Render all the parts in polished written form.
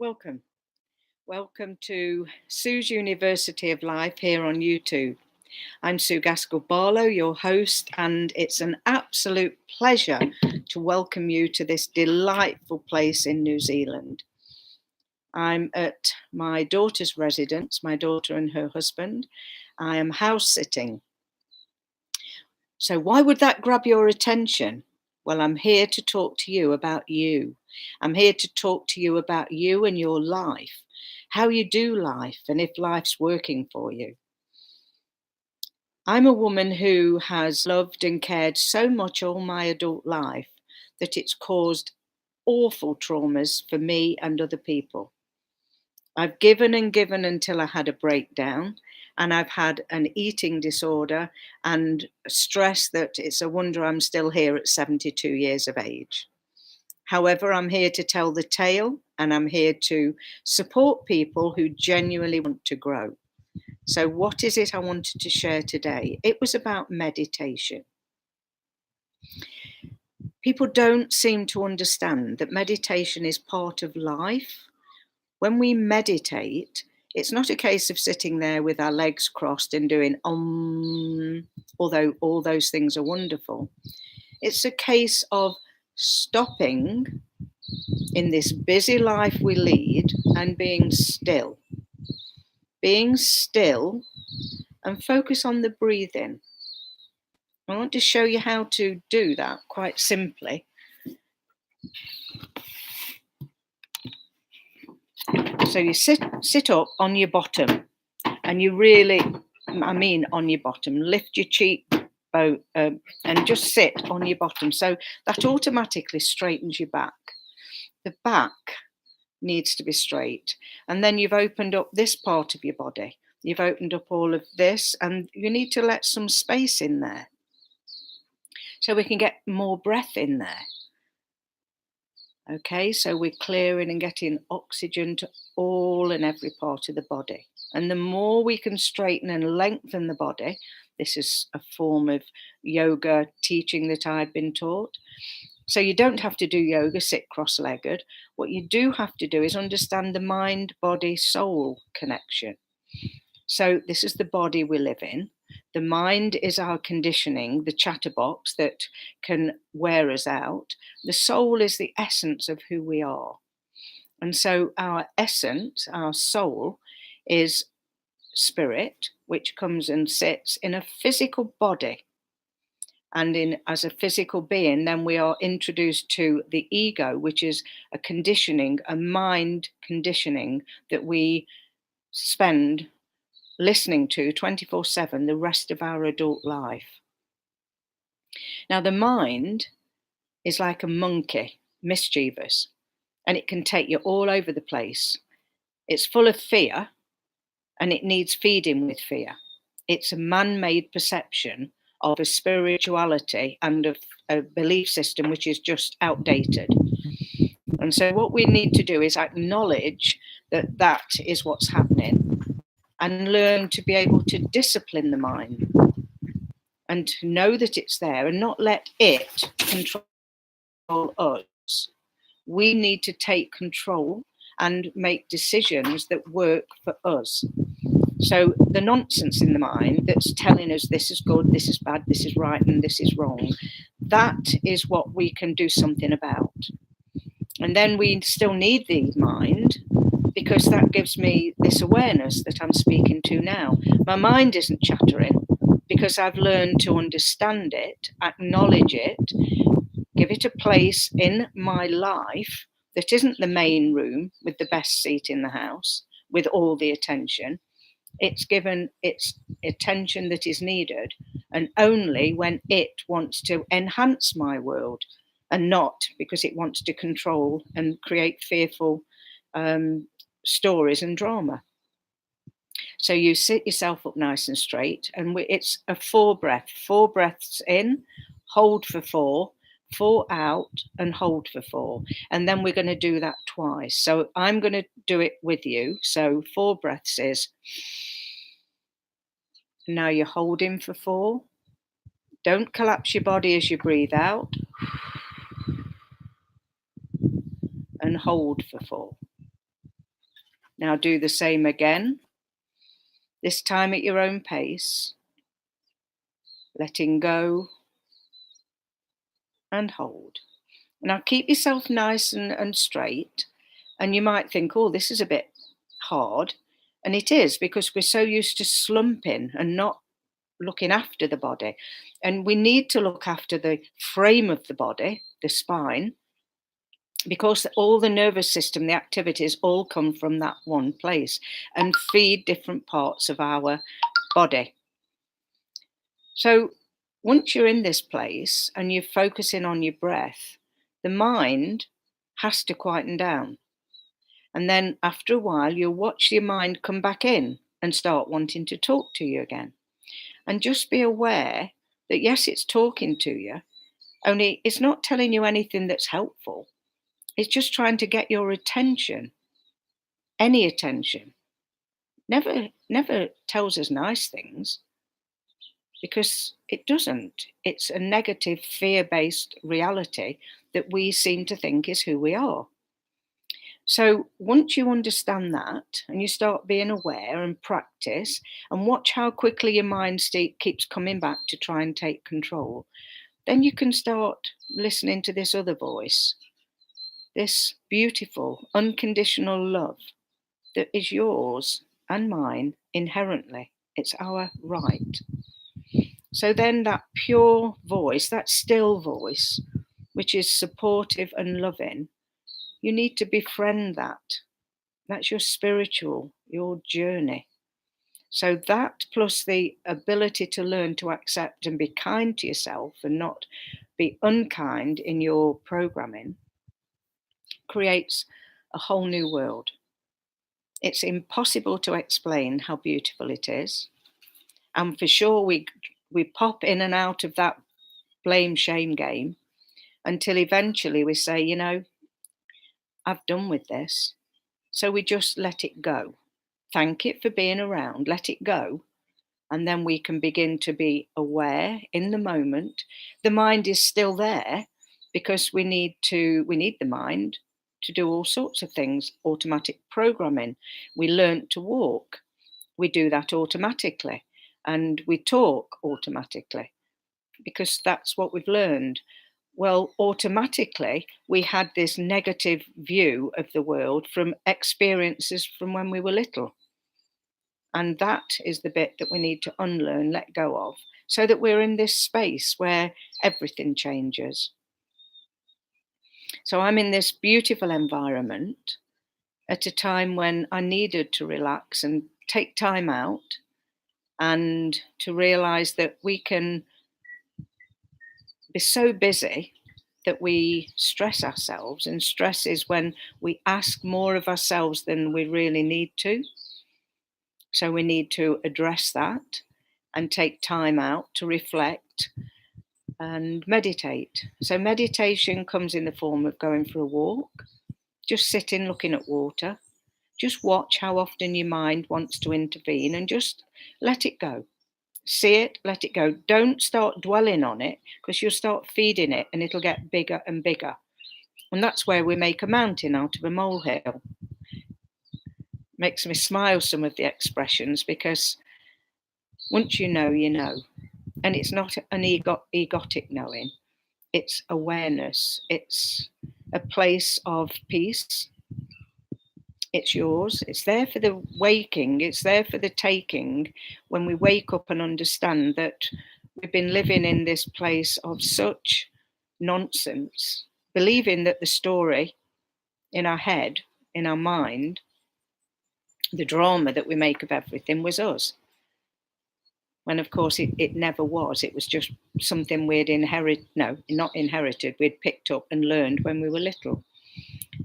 Welcome. Welcome to Sue's University of Life here on YouTube. I'm Sue Gaskell-Barlow, your host, and it's an absolute pleasure to welcome you to this delightful place in New Zealand. I'm at my daughter's residence, my daughter and her husband. I am house sitting. So why would that grab your attention? Well, I'm here to talk to you about you. I'm here to talk to you about you and your life, how you do life, and if life's working for you. I'm a woman who has loved and cared so much all my adult life that it's caused awful traumas for me and other people. I've given and given until I had a breakdown, and I've had an eating disorder and stress that it's a wonder I'm still here at 72 years of age. However, I'm here to tell the tale, and I'm here to support people who genuinely want to grow. So what is it I wanted to share today? It was about meditation. People don't seem to understand that meditation is part of life. When we meditate, it's not a case of sitting there with our legs crossed and doing although all those things are wonderful. It's a case of stopping in this busy life we lead and being still. Being still and focus on the breathing. I want to show you how to do that quite simply. So you sit up on your bottom, and you really, on your bottom, lift your cheekbone and just sit on your bottom. So that automatically straightens your back. The back needs to be straight. And then you've opened up this part of your body. You've opened up all of this, and you need to let some space in there so we can get more breath in there. Okay, so we're clearing and getting oxygen to all and every part of the body. And the more we can straighten and lengthen the body, this is a form of yoga teaching that I've been taught. So you don't have to do yoga, sit cross-legged. What you do have to do is understand the mind, body, soul connection. So this is the body we live in. The mind is our conditioning, the chatterbox that can wear us out. The soul is the essence of who we are. And so our essence, our soul, is spirit, which comes and sits in a physical body. And as a physical being, then we are introduced to the ego, which is a conditioning, a mind conditioning that we spend listening to 24/7 the rest of our adult life. Now, the mind is like a monkey, mischievous, and it can take you all over the place. It's full of fear, and it needs feeding with fear. It's a man-made perception of a spirituality and of a belief system which is just outdated. And so what we need to do is acknowledge that that is what's happening and learn to be able to discipline the mind and to know that it's there and not let it control us. We need to take control and make decisions that work for us. So the nonsense in the mind that's telling us this is good, this is bad, this is right, and this is wrong, that is what we can do something about. And then we still need the mind, because that gives me this awareness that I'm speaking to now. My mind isn't chattering because I've learned to understand it, acknowledge it, give it a place in my life that isn't the main room with the best seat in the house with all the attention. It's given its attention that is needed, and only when it wants to enhance my world and not because it wants to control and create fearful stories and drama. So you sit yourself up nice and straight, and it's a 4 breaths in, hold for 4, 4 out, and hold for 4. And then we're going to do that twice. So I'm going to do it with you. So 4 breaths is, now you're holding for 4. Don't collapse your body as you breathe out. And hold for 4. Now do the same again, this time at your own pace, letting go and hold. Now keep yourself nice and straight. And you might think, oh, this is a bit hard. And it is, because we're so used to slumping and not looking after the body. And we need to look after the frame of the body, the spine, because all the nervous system, the activities all come from that one place and feed different parts of our body. So once you're in this place and you're focusing on your breath, the mind has to quieten down. And then after a while, you'll watch your mind come back in and start wanting to talk to you again. And just be aware that, yes, it's talking to you, only it's not telling you anything that's helpful. It's just trying to get your attention, any attention. Never tells us nice things, because it doesn't. It's a negative, fear-based reality that we seem to think is who we are. So once you understand that and you start being aware and practice and watch how quickly your mind keeps coming back to try and take control, then you can start listening to this other voice, this beautiful, unconditional love that is yours and mine inherently. It's our right. So then that pure voice, that still voice, which is supportive and loving, you need to befriend that. That's your spiritual, your journey. So that, plus the ability to learn to accept and be kind to yourself and not be unkind in your programming, creates a whole new world. It's impossible to explain how beautiful it is. And for sure, we pop in and out of that blame shame game until eventually we say, you know, I've done with this. So we just let it go. Thank it for being around, let it go. And then we can begin to be aware in the moment. The mind is still there because we need the mind to do all sorts of things. Automatic programming. We learn to walk. We do that automatically. And we talk automatically because that's what we've learned. Well, automatically, we had this negative view of the world from experiences from when we were little. And that is the bit that we need to unlearn, let go of, so that we're in this space where everything changes. So I'm in this beautiful environment at a time when I needed to relax and take time out and to realize that we can be so busy that we stress ourselves, and stress is when we ask more of ourselves than we really need to. So we need to address that and take time out to reflect and meditate. So meditation comes in the form of going for a walk, just sitting looking at water, just watch how often your mind wants to intervene and just let it go. See it, let it go. Don't start dwelling on it, because you'll start feeding it and it'll get bigger and bigger. And that's where we make a mountain out of a molehill. Makes me smile, some of the expressions, because once you know, you know. And it's not an egotic knowing. It's awareness. It's a place of peace. It's yours. It's there for the waking. It's there for the taking. When we wake up and understand that we've been living in this place of such nonsense, believing that the story in our head, in our mind, the drama that we make of everything was us. When of course it never was. It was just something we'd not inherited, we'd picked up and learned when we were little.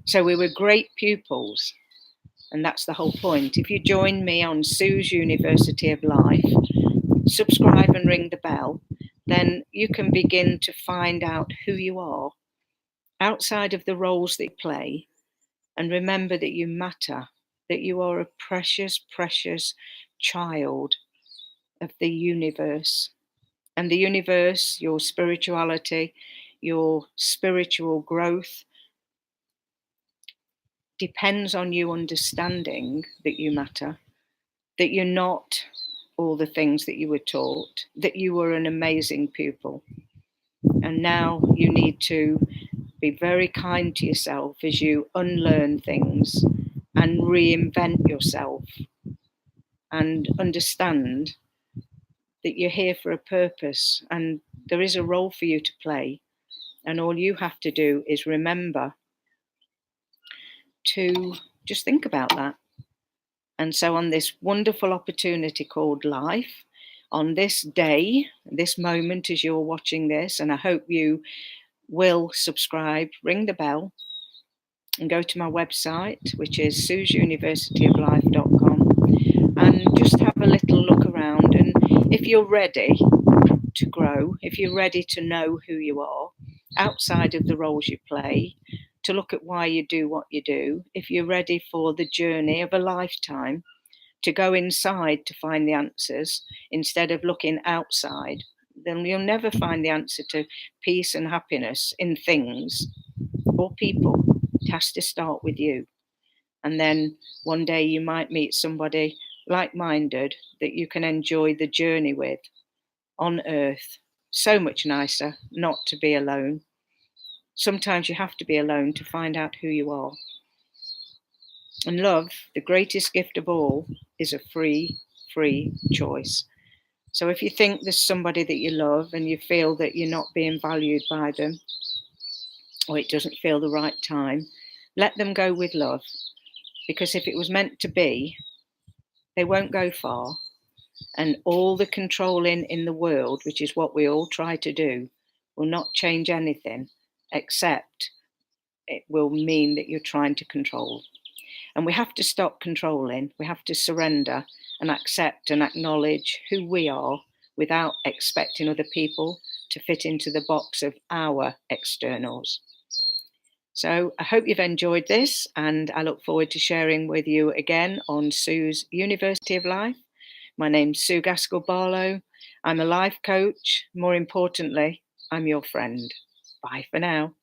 So we were great pupils. And that's the whole point. If you join me on Sue's University of Life, subscribe and ring the bell, then you can begin to find out who you are outside of the roles that you play. And remember that you matter, that you are a precious, precious child of the universe. And the universe, your spirituality, your spiritual growth, depends on you understanding that you matter, that you're not all the things that you were taught, that you were an amazing pupil. And now you need to be very kind to yourself as you unlearn things and reinvent yourself and understand that you're here for a purpose and there is a role for you to play. And all you have to do is remember to just think about that. And so, on this wonderful opportunity called life, on this day, this moment as you're watching this, and I hope you will subscribe, ring the bell, and go to my website, which is susuniversityoflife.com, and just have a little look around. And if you're ready to grow, if you're ready to know who you are outside of the roles you play, to look at why you do what you do, if you're ready for the journey of a lifetime, to go inside to find the answers instead of looking outside, then you'll never find the answer to peace and happiness in things or people. It has to start with you. And then one day you might meet somebody like-minded that you can enjoy the journey with on earth. So much nicer not to be alone. Sometimes you have to be alone to find out who you are. And love, the greatest gift of all, is a free choice. So if you think there's somebody that you love and you feel that you're not being valued by them, or it doesn't feel the right time, let them go with love. Because if it was meant to be, they won't go far. And all the controlling in the world, which is what we all try to do, will not change anything, except it will mean that you're trying to control. And we have to stop controlling. We have to surrender and accept and acknowledge who we are without expecting other people to fit into the box of our externals. So I hope you've enjoyed this, and I look forward to sharing with you again on Sue's University of Life. My name's Sue Gaskell-Barlow. I'm a life coach. More importantly, I'm your friend. Bye for now.